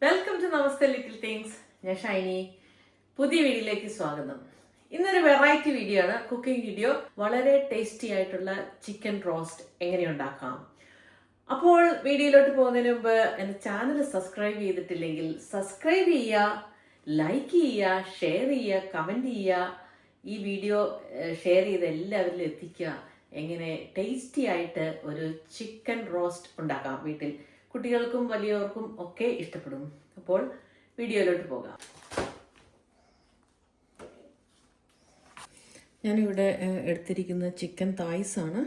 Welcome to Namaste little things. ഞാൻ ഷൈനി. പുതിയ വീഡിയോയിലേക്ക് സ്വാഗതം. ഇന്നൊരു വെറൈറ്റി വീഡിയോ ആണ്, കുക്കിംഗ് വീഡിയോ. വളരെ ടേസ്റ്റി ആയിട്ടുള്ള ചിക്കൻ റോസ്റ്റ് എങ്ങനെ ഉണ്ടാക്കാം. അപ്പോൾ വീഡിയോയിലോട്ട് പോകുന്നതിന് മുമ്പ് എൻ്റെ ചാനൽ സബ്സ്ക്രൈബ് ചെയ്തിട്ടില്ലെങ്കിൽ സബ്സ്ക്രൈബ് ചെയ്യുക, ലൈക്ക് ചെയ്യുക, ഷെയർ ചെയ്യുക, കമൻറ്റ് ചെയ്യുക. ഈ വീഡിയോ ഷെയർ ചെയ്ത് എല്ലാവരിലും എത്തിക്കുക. എങ്ങനെ ടേസ്റ്റി ആയിട്ട് ഒരു ചിക്കൻ റോസ്റ്റ് ഉണ്ടാക്കാം വീട്ടിൽ. കുട്ടികൾക്കും വലിയവർക്കും ഒക്കെ ഇഷ്ടപ്പെടും. അപ്പോൾ വീഡിയോയിലോട്ട് പോകാം. ഞാനിവിടെ എടുത്തിരിക്കുന്ന ചിക്കൻ തായ്സ് ആണ്.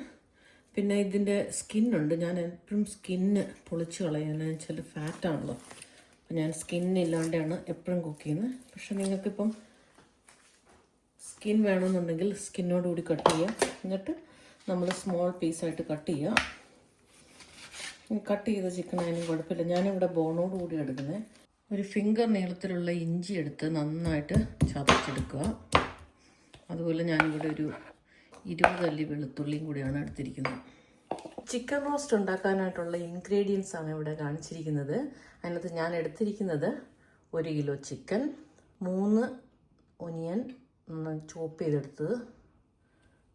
പിന്നെ ഇതിൻ്റെ സ്കിന്നുണ്ട്. ഞാൻ എപ്പോഴും സ്കിന്ന് പൊളിച്ച് കളയാൻ വെച്ചാൽ ഫാറ്റാണല്ലോ. അപ്പം ഞാൻ സ്കിന്നില്ലാണ്ടാണ് എപ്പോഴും കുക്ക് ചെയ്യുന്നത്. പക്ഷെ നിങ്ങൾക്കിപ്പം സ്കിൻ വേണമെന്നുണ്ടെങ്കിൽ സ്കിന്നോടുകൂടി കട്ട് ചെയ്യുക. എന്നിട്ട് നമ്മൾ സ്മോൾ പീസായിട്ട് കട്ട് ചെയ്യുക. കട്ട് ചെയ്ത ചിക്കൻ ആയാലും കുഴപ്പമില്ല. ഞാനിവിടെ ബോണോട് കൂടി എടുക്കുന്നത്. ഒരു ഫിംഗർ നീളത്തിലുള്ള ഇഞ്ചി എടുത്ത് നന്നായിട്ട് ചതച്ചെടുക്കുക. അതുപോലെ ഞാനിവിടെ ഒരു 20 അല്ലി വെളുത്തുള്ളിയും കൂടിയാണ് എടുത്തിരിക്കുന്നത്. ചിക്കൻ റോസ്റ്റ് ഉണ്ടാക്കാനായിട്ടുള്ള ഇൻഗ്രീഡിയൻസ് ആണ് ഇവിടെ കാണിച്ചിരിക്കുന്നത്. അതിനകത്ത് ഞാൻ എടുത്തിരിക്കുന്നത് 1 കിലോ ചിക്കൻ, 3 ഒനിയൻ ചോപ്പ് ചെയ്തെടുത്തത്,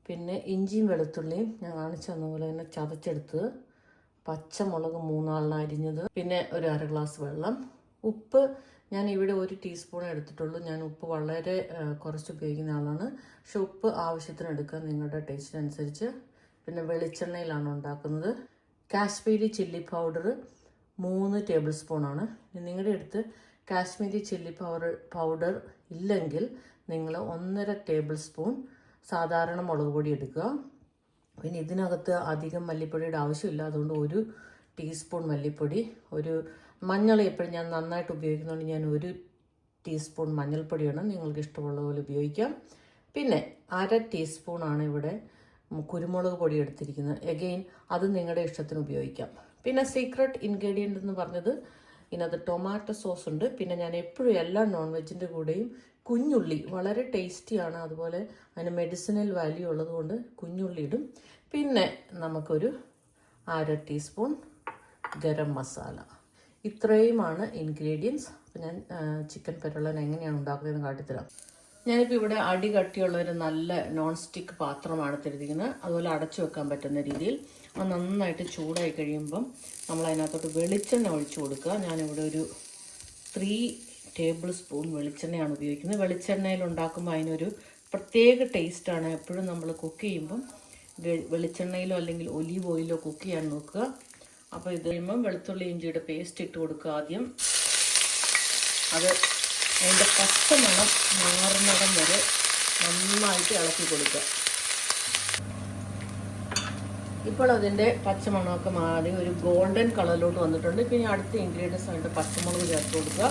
പിന്നെ ഇഞ്ചിയും വെളുത്തുള്ളിയും ഞാൻ കാണിച്ചു തന്ന പോലെ തന്നെ ചതച്ചെടുത്തത്, പച്ചമുളക് 3 അരിഞ്ഞത്, പിന്നെ ഒരു 1/2 ഗ്ലാസ് വെള്ളം. ഉപ്പ് ഞാൻ ഇവിടെ 1 ടീസ്പൂൺ എടുത്തിട്ടുള്ളൂ. ഞാൻ ഉപ്പ് വളരെ കുറച്ച് ഉപയോഗിക്കുന്ന ആളാണ്. പക്ഷെ ഉപ്പ് ആവശ്യത്തിന് എടുക്കുക, നിങ്ങളുടെ ടേസ്റ്റിനനുസരിച്ച്. പിന്നെ വെളിച്ചെണ്ണയിലാണ് ഉണ്ടാക്കുന്നത്. കാശ്മീരി ചില്ലി പൗഡർ 3 ടേബിൾ സ്പൂണാണ്. നിങ്ങളുടെ അടുത്ത് കാശ്മീരി ചില്ലി പൗഡർ ഇല്ലെങ്കിൽ നിങ്ങൾ 1.5 ടേബിൾ സ്പൂൺ സാധാരണ മുളക് പൊടി എടുക്കുക. പിന്നെ ഇതിനകത്ത് അധികം മല്ലിപ്പൊടിയുടെ ആവശ്യമില്ല. അതുകൊണ്ട് 1 ടീസ്പൂൺ മല്ലിപ്പൊടി, ഒരു മഞ്ഞൾ എപ്പോഴും ഞാൻ നന്നായിട്ട് ഉപയോഗിക്കുന്നതുകൊണ്ട് ഞാൻ 1 ടീസ്പൂൺ മഞ്ഞൾപ്പൊടിയാണ്. നിങ്ങൾക്ക് ഇഷ്ടമുള്ള പോലെ ഉപയോഗിക്കാം. പിന്നെ 1/2 ടീസ്പൂണാണ് ഇവിടെ കുരുമുളക് പൊടി എടുത്തിരിക്കുന്നത്. എഗെയിൻ അത് നിങ്ങളുടെ ഇഷ്ടത്തിന് ഉപയോഗിക്കാം. പിന്നെ സീക്രട്ട് ഇൻഗ്രീഡിയൻ്റ് എന്ന് പറഞ്ഞത് ഇതിനകത്ത് ടൊമാറ്റോ സോസ് ഉണ്ട്. പിന്നെ ഞാൻ എപ്പോഴും എല്ലാ നോൺ വെജിൻ്റെ കൂടെയും കുഞ്ഞുള്ളി, വളരെ ടേസ്റ്റിയാണ്, അതുപോലെ അതിന് മെഡിസിനൽ വാല്യൂ ഉള്ളതുകൊണ്ട് കുഞ്ഞുള്ളി ഇടും. പിന്നെ നമുക്കൊരു 1/2 ടീസ്പൂൺ ഗരം മസാല. ഇത്രയുമാണ് ഇൻഗ്രീഡിയൻസ്. അപ്പോൾ ഞാൻ ചിക്കൻ പെരളൻ എങ്ങനെയാണ് ഉണ്ടാക്കുന്നതെന്ന് കാട്ടിത്തരാം. ഞാനിപ്പോൾ ഇവിടെ അടി കട്ടിയുള്ള ഒരു നല്ല നോൺ സ്റ്റിക്ക് പാത്രമാണ് എടുത്തിരിക്കുന്നത്. അതുപോലെ അടച്ചു വെക്കാൻ പറ്റുന്ന രീതിയിൽ. അത് നന്നായിട്ട് ചൂടായി കഴിയുമ്പം നമ്മൾ അതിനകത്തോട്ട് വെളിച്ചെണ്ണ ഒഴിച്ചു കൊടുക്കുക. ഞാനിവിടെ ഒരു 3 ടേബിൾ സ്പൂൺ വെളിച്ചെണ്ണയാണ് ഉപയോഗിക്കുന്നത്. വെളിച്ചെണ്ണയിൽ ഉണ്ടാക്കുമ്പോൾ അതിനൊരു പ്രത്യേക ടേസ്റ്റാണ്. എപ്പോഴും നമ്മൾ കുക്ക് ചെയ്യുമ്പം വെളിച്ചെണ്ണയിലോ അല്ലെങ്കിൽ ഒലീവ് ഓയിലോ കുക്ക് ചെയ്യാൻ നോക്കുക. അപ്പോൾ ഇത് കഴിയുമ്പം വെളുത്തുള്ളി ഇഞ്ചിയുടെ പേസ്റ്റ് ഇട്ട് കൊടുക്കുക ആദ്യം. അത് അതിൻ്റെ പച്ചമണം മാറുന്നിടം വരെ നന്നായിട്ട് ഇളക്കി കൊടുക്കുക. ഇപ്പോൾ അതിൻ്റെ പച്ചമണമൊക്കെ മാറി ഒരു ഗോൾഡൻ കളറിലോട്ട് വന്നിട്ടുണ്ട്. പിന്നെ അടുത്ത ഇൻഗ്രീഡിയൻസ് ആയിട്ട് പച്ചമുളക് ചേർത്ത് കൊടുക്കുക.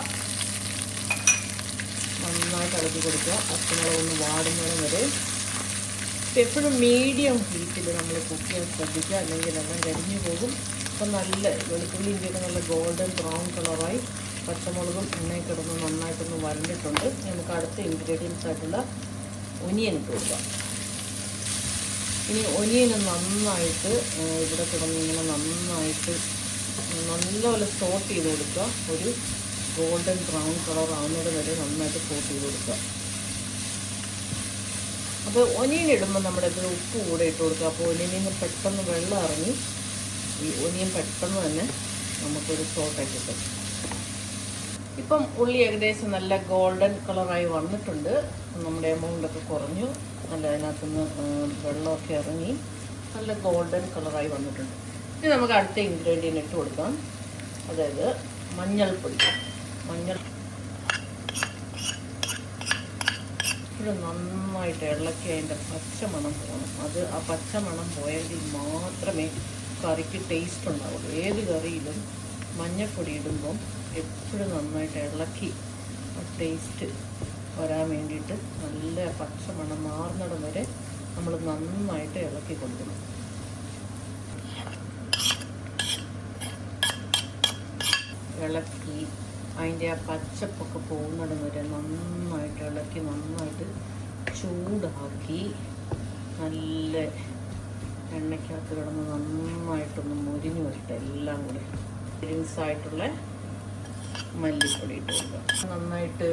നന്നായിട്ട് ഇളക്കി കൊടുക്കുക. പച്ചമുളക് ഒന്ന് വാടുന്നതിന് വരെ. എപ്പോഴും മീഡിയം ഹീറ്റിൽ നമ്മൾ കുക്ക് ചെയ്യാൻ ശ്രദ്ധിക്കുക, അല്ലെങ്കിൽ എല്ലാം കരിഞ്ഞു പോകും. അപ്പം നല്ല വെളുത്തുള്ളി ഇഞ്ചിയൊക്കെ നല്ല ഗോൾഡൻ ബ്രൗൺ കളറായി പച്ചമുളകും എണ്ണയിൽ കിടന്ന് നന്നായിട്ടൊന്ന് വരണ്ടിട്ടുണ്ട്. നമുക്ക് അടുത്ത ഇൻഗ്രീഡിയൻസ് ആയിട്ടുള്ള ഒനിയൻ ഇട്ട് കൊടുക്കാം. ഇനി ഒനിയന് നന്നായിട്ട് ഇവിടെ കിടന്ന് ഇങ്ങനെ നന്നായിട്ട് നല്ലപോലെ സോട്ട് ചെയ്ത് കൊടുക്കുക. ഒരു ഗോൾഡൻ ബ്രൗൺ കളർ ആവുന്നത് വരെ നന്നായിട്ട് സോട്ട് ചെയ്ത് കൊടുക്കുക. അപ്പോൾ ഒനിയൻ ഇടുമ്പോൾ നമ്മുടെ ഇതിൽ ഉപ്പ് കൂടെ ഇട്ട് കൊടുക്കുക. അപ്പോൾ ഒനിയനിൽ നിന്ന് പെട്ടെന്ന് വെള്ളം ഇറങ്ങി ഈ ഒനിയൻ പെട്ടെന്ന് തന്നെ നമുക്കൊരു സോട്ടായി കിട്ടും. ഇപ്പം ഉള്ളി ഏകദേശം നല്ല ഗോൾഡൻ കളറായി വന്നിട്ടുണ്ട്. നമ്മുടെ എമൗണ്ടൊക്കെ കുറഞ്ഞു. നല്ല അതിനകത്തുനിന്ന് വെള്ളമൊക്കെ ഇറങ്ങി നല്ല ഗോൾഡൻ കളറായി വന്നിട്ടുണ്ട്. ഇനി നമുക്ക് അടുത്ത ഇൻഗ്രീഡിയൻ്റ് ഇട്ട് കൊടുക്കാം. അതായത് മഞ്ഞൾപ്പൊടി. ഇത് നന്നായിട്ട് ഇളക്കി അതിൻ്റെ പച്ചമണം പോകണം. ആ പച്ചമണം പോയെങ്കിൽ മാത്രമേ കറിക്ക് ടേസ്റ്റ് ഉണ്ടാവുള്ളൂ. ഏത് കറിയിലും മഞ്ഞൾപ്പൊടി ഇടുമ്പം എപ്പോഴും നന്നായിട്ട് ഇളക്കി ആ ടേസ്റ്റ് വരാൻ വേണ്ടിയിട്ട് നല്ല പച്ചമണം മാറുന്നിടം വരെ നമ്മൾ നന്നായിട്ട് ഇളക്കി കൊടുക്കണം. ഇളക്കി അതിൻ്റെ ആ പച്ചപ്പൊക്കെ പോകുന്നിടം വരെ നന്നായിട്ട് ഇളക്കി നന്നായിട്ട് ചൂടാക്കി നല്ല എണ്ണയ്ക്കകത്ത് കിടന്ന് നന്നായിട്ടൊന്ന് മുരിഞ്ഞു വരട്ടെ. എല്ലാം കൂടി ഡ്രിങ്ക്സ് ആയിട്ടുള്ള മല്ലിപ്പൊടി ഇട്ട് കൊടുക്കുക. നന്നായിട്ട്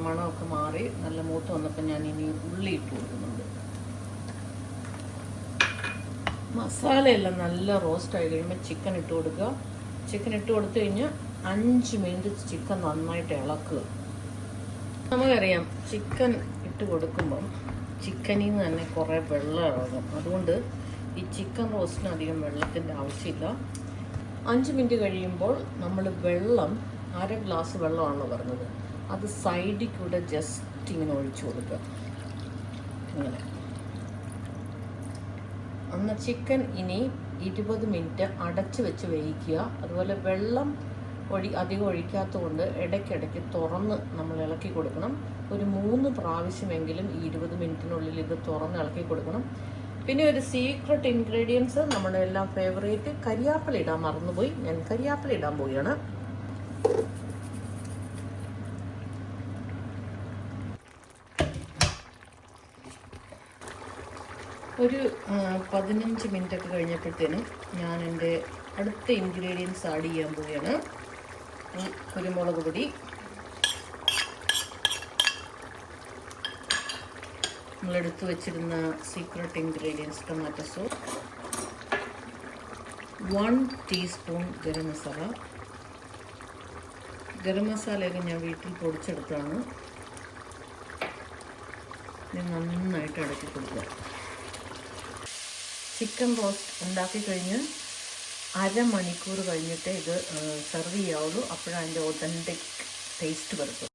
മണമൊക്കെ മാറി നല്ല മൂത്ത് വന്നപ്പോൾ ഞാൻ ഇനി ഉള്ളി ഇട്ട് കൊടുക്കുന്നുണ്ട്. മസാലയെല്ലാം നല്ല റോസ്റ്റായി കഴിയുമ്പോൾ ചിക്കൻ ഇട്ട് കൊടുക്കുക. ചിക്കൻ ഇട്ട് കൊടുത്തു കഴിഞ്ഞാൽ 5 മിനിറ്റ് ചിക്കൻ നന്നായിട്ട് ഇളക്കുക. നമുക്കറിയാം ചിക്കൻ ഇട്ട് കൊടുക്കുമ്പം ചിക്കനിൽ നിന്ന് തന്നെ കുറേ വെള്ളം ഇറങ്ങും. അതുകൊണ്ട് ഈ ചിക്കൻ റോസ്റ്റിന് അധികം വെള്ളത്തിൻ്റെ ആവശ്യമില്ല. 5 മിനിറ്റ് കഴിയുമ്പോൾ നമ്മൾ വെള്ളം 1/2 ഗ്ലാസ് വെള്ളമാണല്ലോ പറഞ്ഞത്, അത് സൈഡിൽ കൂടെ ജസ്റ്റ് ഇങ്ങനെ ഒഴിച്ചു കൊടുക്കുക. ഇങ്ങനെ അന്ന് ചിക്കൻ ഇനി 20 മിനിറ്റ് അടച്ച് വെച്ച് വേവിക്കുക. അതുപോലെ വെള്ളം അധികം ഒഴിക്കാത്തത് കൊണ്ട് ഇടയ്ക്കിടയ്ക്ക് തുറന്ന് നമ്മൾ ഇളക്കി കൊടുക്കണം. ഒരു 3 പ്രാവശ്യമെങ്കിലും ഈ 20 മിനിറ്റിനുള്ളിൽ ഇത് തുറന്ന് ഇളക്കി കൊടുക്കണം. പിന്നെ ഒരു സീക്രട്ട് ഇൻഗ്രീഡിയൻസ്, നമ്മുടെ എല്ലാം ഫേവറേറ്റ് കരിയാപ്പില ഇടാൻ മറന്നുപോയി. ഞാൻ കരിയാപ്പില ഇടാൻ പോവുകയാണ്. ഒരു 15 മിനിറ്റൊക്കെ കഴിഞ്ഞപ്പോഴത്തേനും ഞാൻ എൻ്റെ അടുത്ത ഇൻഗ്രീഡിയൻസ് ആഡ് ചെയ്യാൻ പോവുകയാണ്. കുരുമുളക് പൊടി, നമ്മളെടുത്ത് വെച്ചിരുന്ന secret ingredients tomato sauce, 1 teaspoon garam masala. Garam മസാലയൊക്കെ ഞാൻ വീട്ടിൽ പൊടിച്ചെടുത്താണ്. നന്നായിട്ട് ഇളക്കി കൊടുക്കുക. ചിക്കൻ റോസ്റ്റ് ഉണ്ടാക്കി കഴിഞ്ഞ് 1/2 മണിക്കൂർ കഴിഞ്ഞിട്ട് ഇത് സെർവ് ചെയ്യാവുള്ളൂ. അപ്പോഴതിൻ്റെ ഒതൻറ്റിക് ടേസ്റ്റ് വരത്തുള്ളൂ.